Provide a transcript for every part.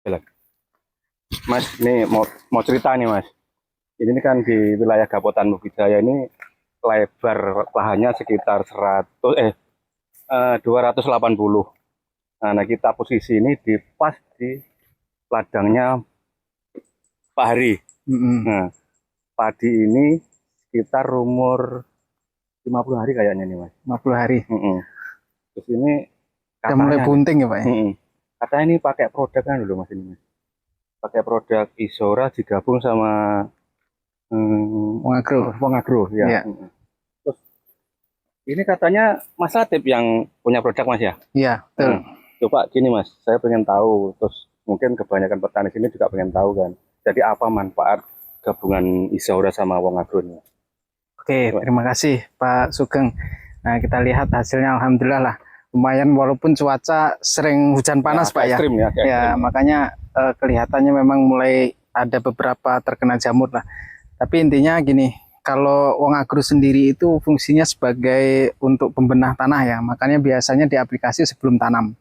Jalan. Mas, ini mau cerita nih Mas. Ini kan di wilayah Gapotan Mugijaya ini lebar lahannya sekitar 280. Nah, kita posisi ini pas di ladangnya Pak Hari. Nah, padi ini sekitar umur 50 hari kayaknya nih Mas. 50 hari. Terus ini udah mulai bunting ya Pak? Katanya ini pakai produk kan dulu Mas ini Mas. Pakai produk Izora digabung sama Wong Agro ya. Terus ini katanya Mas Latif yang punya produk Mas ya? Iya, betul. Coba gini Mas, saya pengen tahu, terus mungkin kebanyakan petani sini juga pengen tahu kan. Jadi apa manfaat gabungan Izora sama Wong Agro ini? Oke, terima kasih Pak Sugeng. Nah, kita lihat hasilnya alhamdulillah lah. Lumayan walaupun cuaca sering hujan panas Pak ya. Ekstrim, ya, makanya kelihatannya memang mulai ada beberapa terkena jamur lah. Tapi intinya gini, kalau Wong Agro sendiri itu fungsinya sebagai untuk pembenah tanah ya, makanya biasanya diaplikasi sebelum tanam.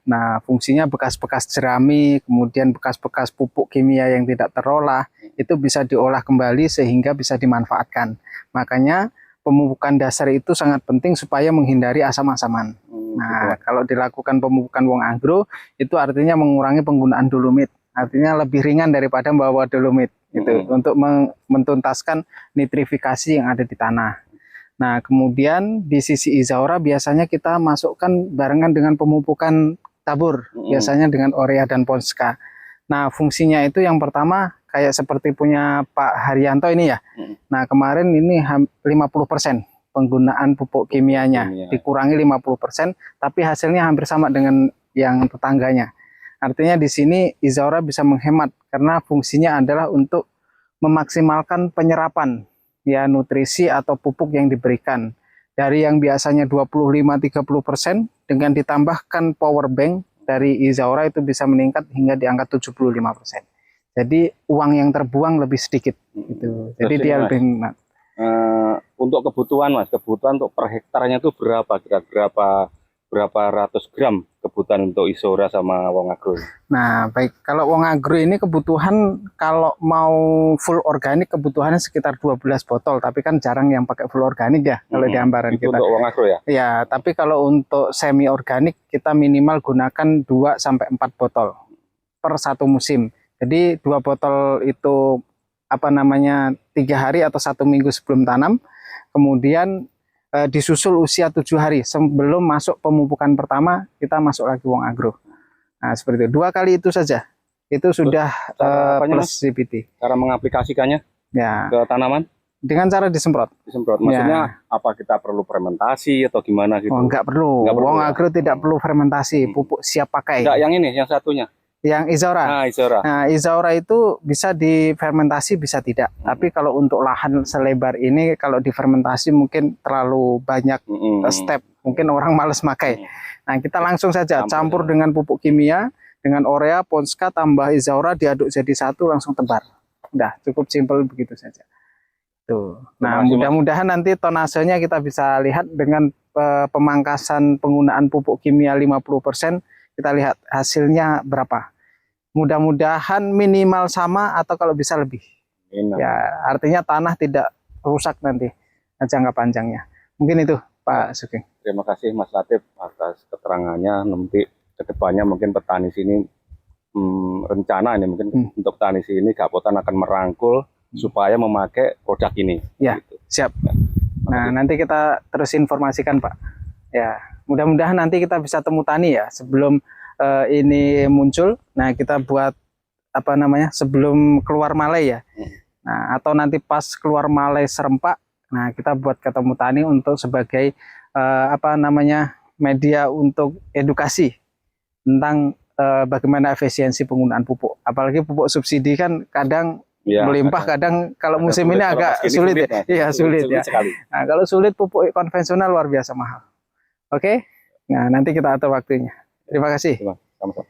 Nah, fungsinya bekas-bekas jerami, kemudian bekas-bekas pupuk kimia yang tidak terolah, itu bisa diolah kembali sehingga bisa dimanfaatkan. Makanya pemupukan dasar itu sangat penting supaya menghindari asam-asaman. Nah, kalau dilakukan pemupukan Wong Agro, itu artinya mengurangi penggunaan dolomit. Artinya lebih ringan daripada membawa dolomit. Itu untuk mentuntaskan nitrifikasi yang ada di tanah. Nah, kemudian di sisi Izora biasanya kita masukkan barengan dengan pemupukan tabur, biasanya dengan Orea dan Ponska. Nah, fungsinya itu yang pertama kayak seperti punya Pak Haryanto ini ya. Nah, kemarin ini 50% penggunaan pupuk kimianya, dikurangi 50%, tapi hasilnya hampir sama dengan yang tetangganya. Artinya di sini Izora bisa menghemat karena fungsinya adalah untuk memaksimalkan penyerapan ya nutrisi atau pupuk yang diberikan. Dari yang biasanya 25-30% dengan ditambahkan power bank dari Izora itu bisa meningkat hingga di angka 75%. Jadi uang yang terbuang lebih sedikit gitu. Jadi dia lebih hemat. Untuk kebutuhan Mas, kebutuhan untuk per hektarnya itu berapa? Kira-kira berapa ratus gram kebutuhan untuk Izora sama Wong Agro? Nah, baik. Kalau Wong Agro ini kebutuhan kalau mau full organik kebutuhannya sekitar 12 botol, tapi kan jarang yang pakai full organik ya kalau di hamparan kita. Untuk Wong Agro ya? Ya, tapi kalau untuk semi organik kita minimal gunakan 2 sampai 4 botol per satu musim. Jadi 2 botol itu 3 hari atau 1 minggu sebelum tanam. Kemudian disusul usia 7 hari sebelum masuk pemupukan pertama, kita masuk lagi Wong Agro. Nah, seperti itu. 2 kali itu saja. Itu sudah plus CPT. Cara mengaplikasikannya ya ke tanaman? Dengan cara disemprot. Disemprot. Maksudnya apa kita perlu fermentasi atau gimana gitu? Oh, enggak perlu. Wong Agro tidak perlu fermentasi, pupuk siap pakai. Enggak, yang ini, yang satunya. Yang Izora. Nah, Izora itu bisa difermentasi, bisa tidak. Tapi kalau untuk lahan selebar ini, kalau difermentasi mungkin terlalu banyak step. Mungkin orang males pakai. Nah, kita langsung saja campur dengan pupuk kimia, dengan Orea, Ponska, tambah Izora, diaduk jadi satu, langsung tebar. Udah, cukup simpel begitu saja. Tuh. Nah, mudah-mudahan nanti tonasenya kita bisa lihat dengan pemangkasan penggunaan pupuk kimia 50%. Kita lihat hasilnya berapa. Mudah-mudahan minimal sama atau kalau bisa lebih. Ya, artinya tanah tidak rusak nanti jangka panjangnya. Mungkin itu Pak Sugeng. Terima kasih Mas Latif atas keterangannya. Nanti kedepannya mungkin petani sini rencana ini mungkin untuk petani sini Gapotan akan merangkul supaya memakai produk ini. Ya, gitu. Siap. Nah, nanti kita terus informasikan Pak. Ya, mudah-mudahan nanti kita bisa temu tani ya sebelum ini muncul. Nah, kita buat sebelum keluar malai ya. Nah, atau nanti pas keluar malai serempak, nah kita buat ketemu tani untuk sebagai media untuk edukasi tentang bagaimana efisiensi penggunaan pupuk. Apalagi pupuk subsidi kan kadang melimpah, kadang kalau musim ini agak sulit ya. Iya, sulit ya. Nah, kalau sulit pupuk konvensional luar biasa mahal. Oke. Nah, nanti kita atur waktunya. Terima kasih. Sama-sama.